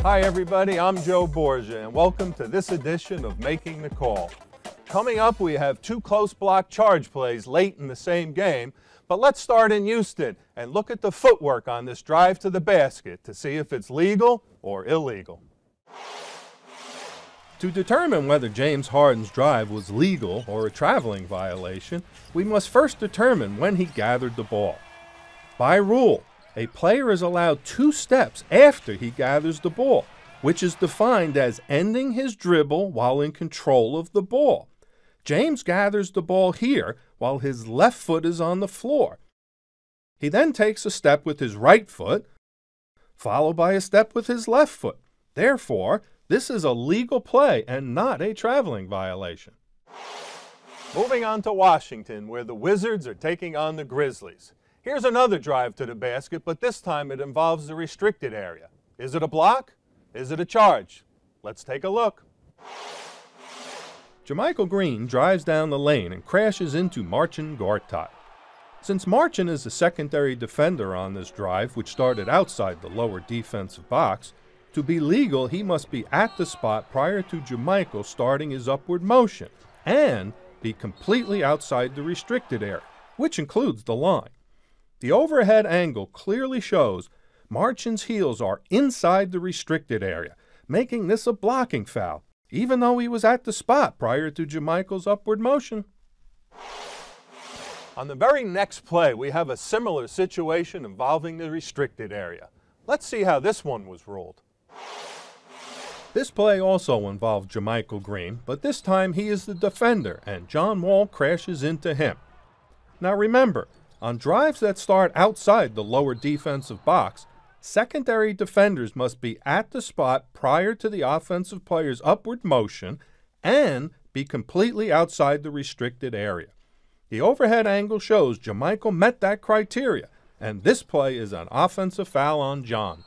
Hi everybody, I'm Joe Borgia and welcome to this edition of Making the Call. Coming up, we have two close block charge plays late in the same game, but let's start in Houston and look at the footwork on this drive to the basket to see if it's legal or illegal. To determine whether James Harden's drive was legal or a traveling violation, we must first determine when he gathered the ball. By rule, a player is allowed 2 steps after he gathers the ball, which is defined as ending his dribble while in control of the ball. James gathers the ball here while his left foot is on the floor. He then takes a step with his right foot, followed by a step with his left foot. Therefore, this is a legal play and not a traveling violation. Moving on to Washington, where the Wizards are taking on the Grizzlies. Here's another drive to the basket, but this time it involves the restricted area. Is it a block? Is it a charge? Let's take a look. JaMychal Green drives down the lane and crashes into Marcin Gortat. Since Marcin is a secondary defender on this drive, which started outside the lower defensive box, to be legal, he must be at the spot prior to JaMychal starting his upward motion and be completely outside the restricted area, which includes the line. The overhead angle clearly shows Marcin's heels are inside the restricted area, making this a blocking foul, even though he was at the spot prior to JaMychal's upward motion. On the very next play, we have a similar situation involving the restricted area. Let's see how this one was ruled. This play also involved JaMychal Green, but this time he is the defender and John Wall crashes into him. Now remember, on drives that start outside the lower defensive box, secondary defenders must be at the spot prior to the offensive player's upward motion and be completely outside the restricted area. The overhead angle shows JaMychal met that criteria, and this play is an offensive foul on John.